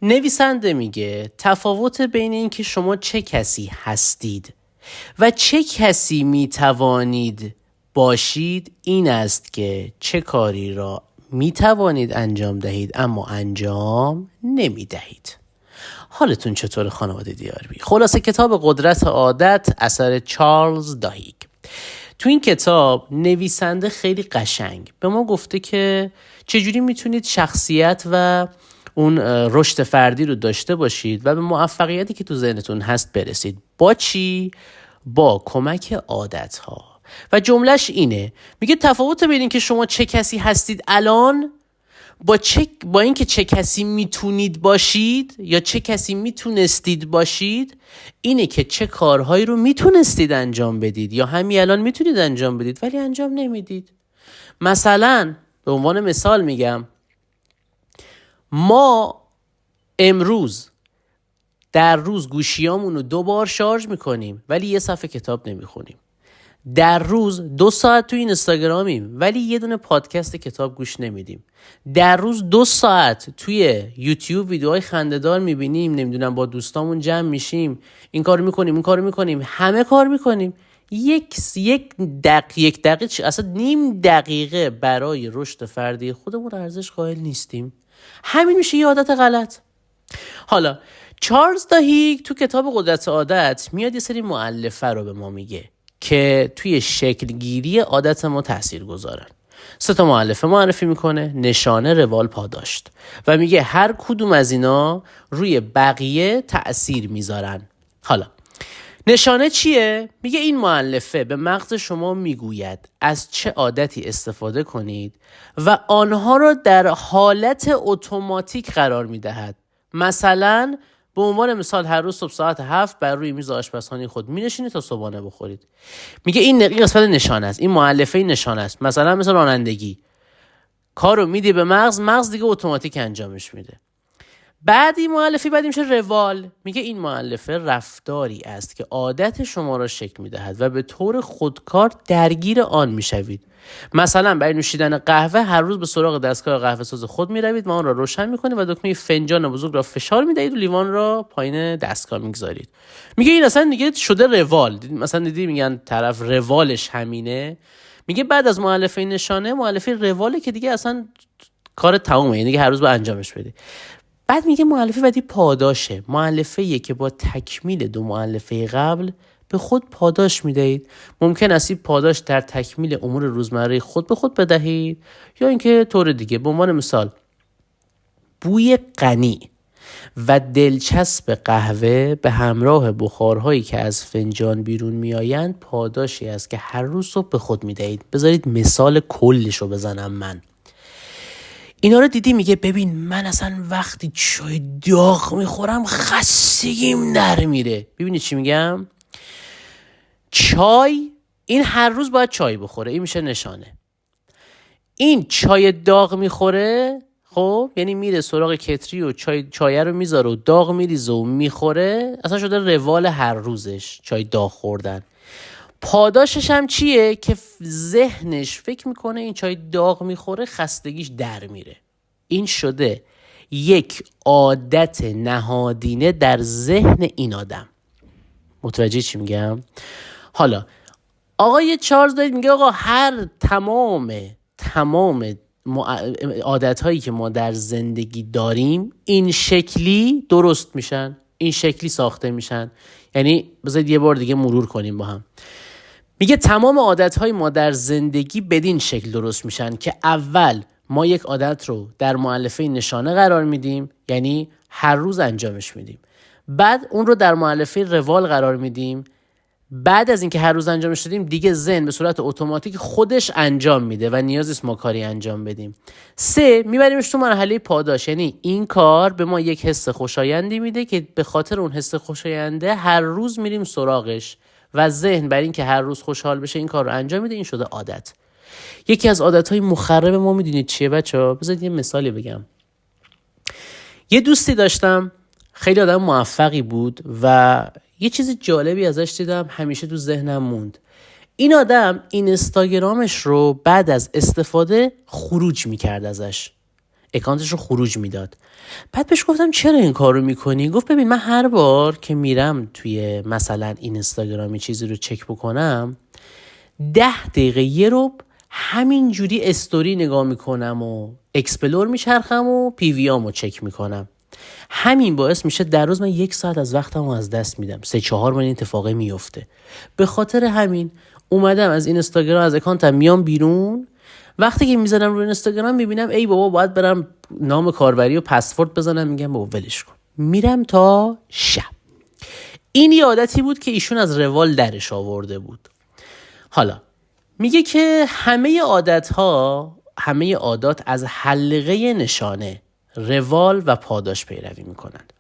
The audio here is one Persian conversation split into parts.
نویسنده میگه تفاوت بین این که شما چه کسی هستید و چه کسی میتوانید باشید این است که چه کاری را میتوانید انجام دهید اما انجام نمیدهید. حالتون چطور خانواده دیاربی؟ خلاصه کتاب قدرت عادت اثر چارلز داهیگ. تو این کتاب نویسنده خیلی قشنگ به ما گفته که چجوری میتونید شخصیت و اون رشد فردی رو داشته باشید و به موفقیتی که تو ذهنتون هست برسید. با چی؟ با کمک عادت‌ها. و جملهش اینه، میگه تفاوت بین این که شما چه کسی هستید الان با این که چه کسی میتونید باشید یا چه کسی میتونستید باشید اینه که چه کارهایی رو میتونستید انجام بدید یا همین الان میتونید انجام بدید ولی انجام نمیدید. مثلا به عنوان مثال میگم، ما امروز در روز گوشیامون رو 2 بار شارژ میکنیم ولی یه صفحه کتاب نمیخونیم. در روز 2 ساعت تو اینستاگرامیم ولی یه دونه پادکست کتاب گوش نمیدیم. در روز 2 ساعت توی یوتیوب ویدیوهای خنده‌دار میبینیم، نمیدونم با دوستامون جمع میشیم، این کارو میکنیم اون کارو میکنیم، همه کار میکنیم. یک دقیقه اصلا نیم دقیقه برای رشد فردی خودمون ارزش قائل نیستیم. همین میشه یه عادت غلط. حالا چارلز داهیگ تو کتاب قدرت عادت میاد یه سری مؤلفه رو به ما میگه که توی شکل گیری عادت ما تأثیر گذارن. 3 تا مؤلفه معرفی میکنه: نشانه، روال، پاداشت، و میگه هر کدوم از اینا روی بقیه تأثیر میذارن. حالا نشانه چیه؟ میگه این مؤلفه به مغز شما میگوید از چه عادتی استفاده کنید و آنها را در حالت اتوماتیک قرار میدهد. مثلا به عنوان مثال هر روز صبح ساعت 7 بر روی میز آشپزخانه خود مینشینید تا صبحانه بخورید. میگه این قسمت نشانه است، این مؤلفه نشانه است. مثلا مثل رانندگی، کارو میدی به مغز دیگه اتوماتیک انجامش میده. بعدی مؤلفه بعدی میشه روال. میگه این مؤلفه رفتاری است که عادت شما را شکل میدهد و به طور خودکار درگیر آن میشوید. مثلا برای نوشیدن قهوه هر روز به سراغ دستگاه قهوه ساز خود میروید و آن را روشن میکنید و دکمه فنجان بزرگ را فشار میدهید و لیوان را پایین دستگاه میگذارید. میگه این اصلا دیگه شده روال. مثلا دیدی میگن طرف روالش همینه. میگه بعد از مؤلفه نشانه، مؤلفه رواله که دیگه اصلا کار تمومه، یعنی دیگه هر روز با انجامش بده. بعد میگه مؤلفه بعدی پاداشه. مؤلفه‌ایه که با تکمیل 2 مؤلفه قبل به خود پاداش میدهید. ممکن است این پاداش در تکمیل امور روزمره خود به خود بدهید یا اینکه طور دیگه. به عنوان مثال بوی غنی و دلچسب قهوه به همراه بخارهایی که از فنجان بیرون میآیند پاداشی است که هر روز صبح به خود میدهید. بذارید مثال کلش رو بزنم. من اینا رو دیدی؟ میگه ببین من اصلا وقتی چای داغ میخورم خستگیم در میره. ببینید چی میگم؟ چای، این هر روز باید چای بخوره، این میشه نشانه. این چای داغ میخوره، خب یعنی میره سراغ کتری و چای رو میذاره و داغ میریزه و میخوره، اصلا شده روال هر روزش چای داغ خوردن. پاداشش هم چیه؟ که ذهنش فکر میکنه این چای داغ میخوره خستگیش در میره. این شده یک عادت نهادینه در ذهن این آدم. متوجه چی میگم؟ حالا آقای چارلز داهیگ میگه آقا تمام عادت هایی که ما در زندگی داریم این شکلی درست میشن، این شکلی ساخته میشن. یعنی بذارید یه بار دیگه مرور کنیم با هم. میگه تمام عادت‌های ما در زندگی بدین شکل درست میشن که اول ما یک عادت رو در مؤلفه نشانه قرار میدیم، یعنی هر روز انجامش میدیم. بعد اون رو در مؤلفه روال قرار میدیم. بعد از اینکه هر روز انجامش دادیم دیگه ذهن به صورت اتوماتیک خودش انجام میده و نیازی نیست ما کاری انجام بدیم. 3 میبریمش تو مرحله پاداش، یعنی این کار به ما یک حس خوشایندی میده که به خاطر اون حس خوشاینده هر روز میریم سراغش و ذهن برای اینکه هر روز خوشحال بشه این کار رو انجام میده. این شده عادت. یکی از عادت‌های مخرب ما میدونید چیه بچه‌ها؟ بذارید یه مثالی بگم. یه دوستی داشتم، خیلی آدم موفقی بود و یه چیز جالبی ازش دیدم همیشه تو ذهنم موند. این آدم اینستاگرامش رو بعد از استفاده خروج میکرد ازش. اکانتش رو خروج میداد. بعد بهش گفتم چرا این کارو میکنی؟ گفت ببین من هر بار که میرم توی مثلا این اینستاگرامی چیزی رو چک بکنم 10 دقیقه یه رو همین جوری استوری نگاه میکنم و اکسپلور میچرخم و پیویامو چک میکنم. همین باعث میشه در روز من 1 ساعت از وقتمو از دست میدم. 3-4 بار این اتفاقی میفته. به خاطر همین اومدم از این اینستاگرام از اکانتم میام بیرون. وقتی که میزنم روی اینستاگرام میبینم ای بابا باید برم نام کاربری و پسورد بزنم، میگم بابا ولش کن، میرم تا شب. این یه عادتی بود که ایشون از روال درش آورده بود. حالا میگه که همه عادات از حلقه نشانه، روال و پاداش پیروی میکنند.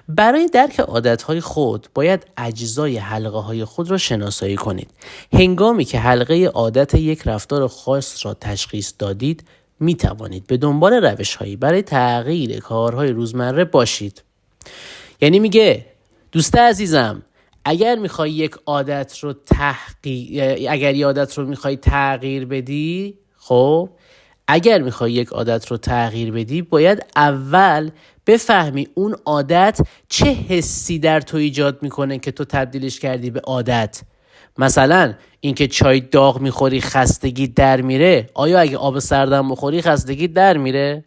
برای درک عادتهای خود باید اجزای حلقه های خود را شناسایی کنید. هنگامی که حلقه عادت یک رفتار خاص را تشخیص دادید می توانید به دنبال روش هایی برای تغییر کارهای روزمره باشید. یعنی میگه دوست عزیزم اگر میخوای یک عادت رو اگر یه عادت رو میخوای تغییر بدی، خب اگر میخوای یک عادت رو تغییر بدی باید اول بفهمی اون عادت چه حسی در تو ایجاد میکنه که تو تبدیلش کردی به عادت. مثلا اینکه چای داغ میخوری خستگی در میره، آیا اگه آب سردم بخوری خستگی در میره؟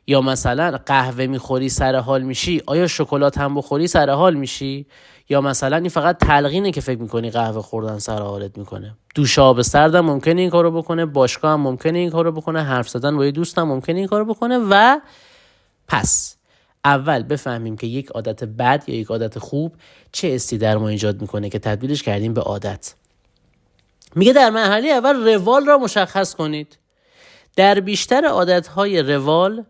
یا مثلا قهوه میخوری سر حال میشی، آیا شکلات هم بخوری سر حال میشی؟ یا مثلا این فقط تلقینه که فکر میکنی قهوه خوردن سر حالت میکنه؟ دوش آب سردم ممکنه این کارو بکنه، باشگاه هم ممکنه این کارو بکنه، حرف زدن با یه دوستم ممکنه این کارو بکنه. و پس اول بفهمیم که یک عادت بد یا یک عادت خوب چه حسی در ما ایجاد میکنه که تبدیلش کردیم به عادت. میگه در مرحله اول روال را مشخص کنید. در بیشتر عادتهای روال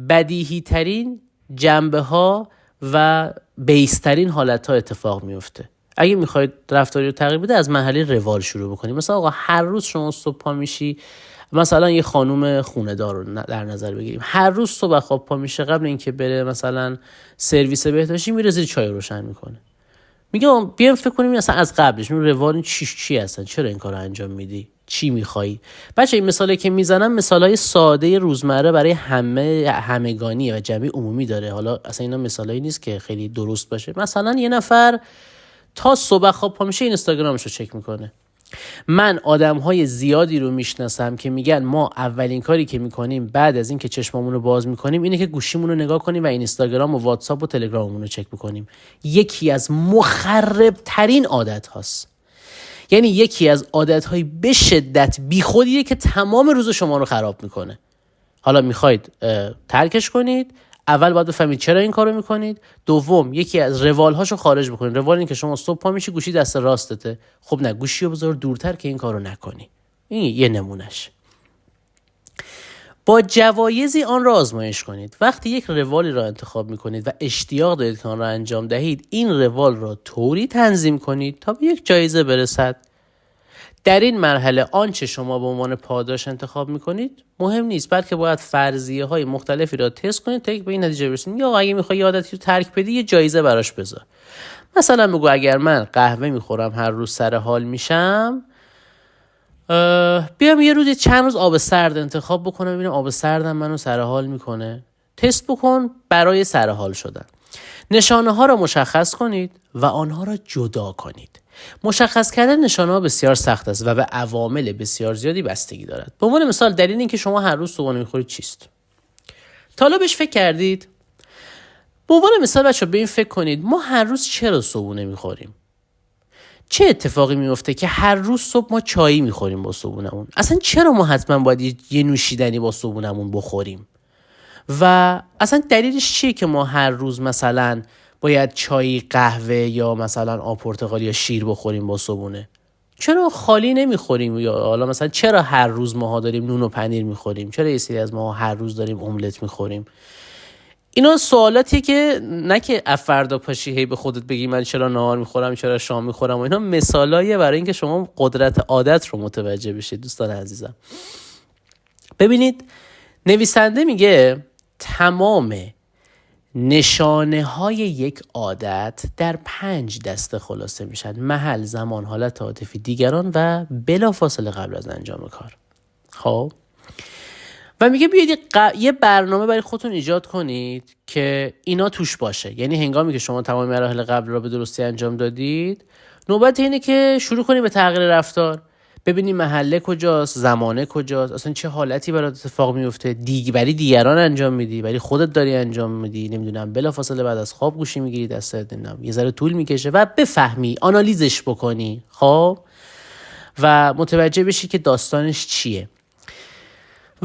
بدیهی ترین جنبه ها و بیسترین حالت ها اتفاق میفته. اگه میخواید رفتاری رو تغییر بده از مرحله روال شروع بکنید. مثلا آقا هر روز شما صبح پا میشی، مثلا یه خانوم خونه دار رو در نظر بگیریم، هر روز صبح خواب پا میشه قبل اینکه بره مثلا سرویس بهداشتی میره زیر چای روشن میکنه. میگه بیام فکر کنیم مثلا از قبلش اون روال چی هستن، چرا این کارو انجام میدی، چی میخوایی؟ بچه این مثالی که میزنم مثالای ساده روزمره برای همگانی و جمعی عمومی داره. حالا اصلا اینا مثالایی نیست که خیلی درست باشه. مثلا یه نفر تا صبح خواب پا میشه اینستاگرامش رو چک میکنه. من آدم‌های زیادی رو میشناسم که میگن ما اولین کاری که میکنیم بعد از این که چشمامون رو باز میکنیم اینه که گوشیمون رو نگاه کنیم و اینستاگرام و واتساپ و تلگراممون رو چک بکنیم. یکی از مخرب ترین عادت هاست. یعنی یکی از عادت‌های به شدت بیخودیه که تمام روز شما رو خراب میکنه. حالا میخواید ترکش کنید، اول باید بفهمید چرا این کارو میکنید. دوم یکی از روالهاشو خارج بکنید. روال این که شما صبح پا میشی گوشی دست راستته، خب نه، گوشی رو بذار دورتر که این کارو نکنی. این یه نمونهش. با جوایزی آن را آزمایش کنید. وقتی یک روالی را انتخاب میکنید و اشتیاق دارید که آن را انجام دهید، این روال را طوری تنظیم کنید تا به یک جایزه برسد. در این مرحله آنچه شما به عنوان پاداش انتخاب میکنید مهم نیست، بلکه باید فرضیه های مختلفی را تست کنید تا به این نتیجه برسید. یا اگه میخوای یه عادتی رو ترک بدی یه جایزه براش بذار. مثلا بگو اگر من قهوه میخورم هر روز سر حال میشم، بیام یه روز چند روز آب سرد انتخاب بکنم ببینم آب سردم منو سر حال میکنه. تست بکن برای سر حال شدن. نشانه ها را مشخص کنید و آنها را جدا کنید. مشخص کردن نشانه ها بسیار سخت است و به عوامل بسیار زیادی بستگی دارد. به عنوان مثال دلیل این که شما هر روز صبحانه میخورید چیست؟ تا حالا بهش فکر کردید؟ به عنوان مثال بچه‌ها به این فکر کنید ما هر روز چرا صبحونه میخوریم؟ چه اتفاقی میفته که هر روز صبح ما چایی میخوریم با صبحونمون؟ اصلا چرا ما حتما باید یه نوشیدنی با صبحونمون بخوریم؟ و اصلا دلیلش چیه که ما هر روز مثلا باید چای، قهوه یا مثلا آب پرتقالی یا شیر بخوریم با صبحونه؟ چرا خالی نمیخوریم؟ یا حالا مثلا چرا هر روز ماها داریم نون و پنیر میخوریم؟ چرا یه سری از ماها هر روز داریم املت میخوریم؟ اینا سوالاتیه که نه که فردا پاشی هی به خودت بگی من چرا نهار میخورم، چرا شام میخورم. و اینا مثالاییه برای اینکه شما قدرت عادت رو متوجه بشید. دوستان عزیزم ببینید، نویسنده میگه تمام نشانه های یک عادت در 5 دسته خلاصه میشن: محل، زمان، حالت عاطفی، دیگران و بلافاصله قبل از انجام کار. خب و میگه بیاید یه برنامه برای خودتون ایجاد کنید که اینا توش باشه. یعنی هنگامی که شما تمام مراحل قبل را به درستی انجام دادید، نوبت اینه که شروع کنید به تغییر رفتار. ببینید محله کجاست، زمانه کجاست، اصلا چه حالتی برات اتفاق میفته. برای دیگران انجام میدی، برای خودت داری انجام میدی، نمیدونم بلافاصله بعد از خواب گوشی میگیری دستت، نمیدونم یه ذره طول میکشه و بفهمی، آنالیزش بکنی خب و متوجه بشی که داستانش چیه.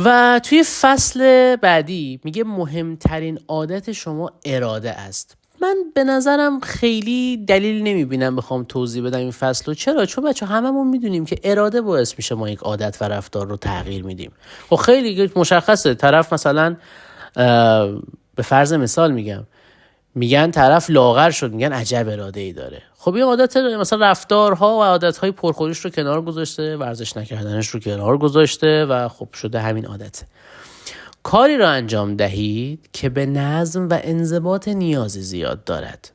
و توی فصل بعدی میگه مهمترین عادت شما اراده است. من به نظرم خیلی دلیل نمیبینم بخوام توضیح بدم این فصل رو. چرا؟ چون بچه هممون میدونیم که اراده باعث میشه ما یک عادت و رفتار رو تغییر میدیم. خب خیلی مشخصه. طرف مثلا به فرض مثال میگن طرف لاغر شد، میگن عجب اراده ای داره. خب این عادت مثلا رفتارها و عادتهای پرخوریش رو کنار گذاشته، ورزش نکردنش رو کنار گذاشته و خب شده همین عادت. کاری را انجام دهید که به نظم و انضباط نیازی زیاد دارد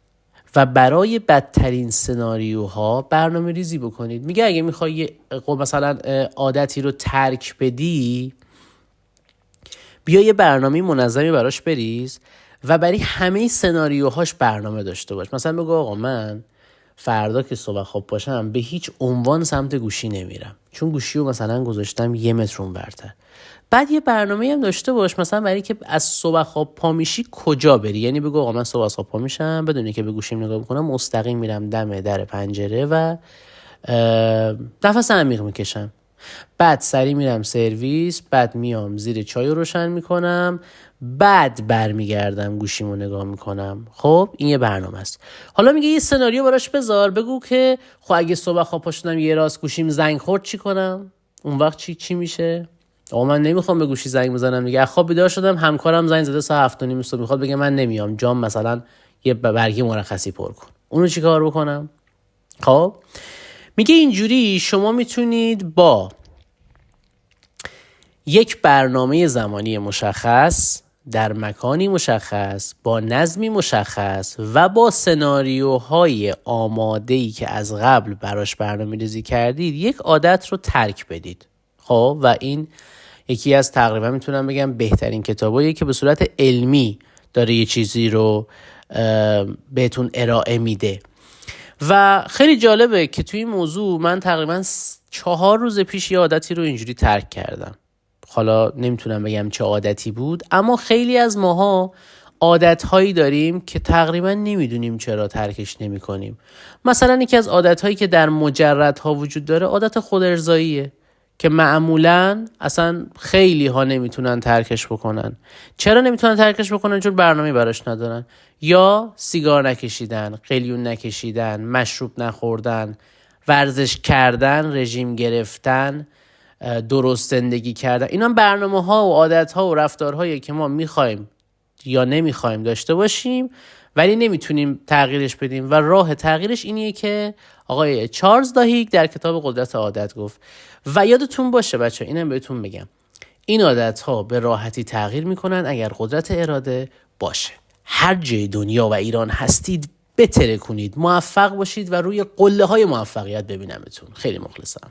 و برای بدترین سناریوها برنامه ریزی بکنید. میگه اگه میخوای مثلا عادتی رو ترک بدی، بیا یه برنامه منظمی براش بریز و برای همه سناریوهاش برنامه داشته باش. مثلا بگو آقا من فردا که صبح خواب باشم به هیچ عنوان سمت گوشی نمیرم، چون گوشی رو مثلا گذاشتم 1 متر اونورتر. بعد یه برنامه هم داشته باش مثلا برای که از صبح خواب پا میشی کجا بری. یعنی بگو آقا من صبح خواب پا میشم بدون که به گوشیم نگاه بکنم، مستقیم میرم دم در پنجره و نفس عمیق میکشم، بعد سری میرم سرویس، بعد میام زیر چای رو روشن میکنم، بعد برمیگردم گوشیمو نگاه میکنم. خب این یه برنامه است. حالا میگه یه سناریو براش بذار، بگو که خب اگه صبح خواب پا شدم یه راست گوشیم زنگ خورد چی کنم؟ اون وقت چی میشه؟ آقا من نمیخوام به گوشی زنگ بزنم دیگه. خواب بیدار شدم همکارم زنگ زده ساعت 7:30 صبح میخواد بگه من نمیام، جام مثلا یه برگه مرخصی پر کن. اونو چیکار بکنم؟ خب میگه اینجوری شما میتونید با یک برنامه زمانی مشخص در مکانی مشخص با نظمی مشخص و با سناریوهای آماده‌ای که از قبل براش برنامه‌ریزی کردید یک عادت رو ترک بدید. خب و این یکی از تقریبا میتونم بگم بهترین کتاباییه که به صورت علمی داره یه چیزی رو بهتون ارائه میده. و خیلی جالبه که توی این موضوع من تقریبا 4 روز پیش یه عادتی رو اینجوری ترک کردم. حالا نمیتونم بگم چه عادتی بود، اما خیلی از ماها عادتهایی داریم که تقریبا نمیدونیم چرا ترکش نمی کنیم. مثلا یکی از عادتهایی که در مجردها وجود داره عادت خودارضاییه که معمولا اصلا خیلی ها نمیتونن ترکش بکنن. چرا نمیتونن ترکش بکنن؟ چون برنامه‌ای براش ندارن. یا سیگار نکشیدن، قلیون نکشیدن، مشروب نخوردن، ورزش کردن، رژیم گرفتن، درست زندگی کردن. اینا برنامه ها و عادت ها و رفتارهایی که ما میخوایم یا نمیخوایم داشته باشیم ولی نمیتونیم تغییرش بدیم و راه تغییرش اینیه که آقای چارلز داهیگ در کتاب قدرت عادت گفت. و یادتون باشه بچه، اینم بهتون بگم، این عادت ها به راحتی تغییر میکنن اگر قدرت اراده باشه. هر جای دنیا و ایران هستید بترکونید، موفق باشید و روی قله های موفقیت ببینمتون. خیلی مخلصم.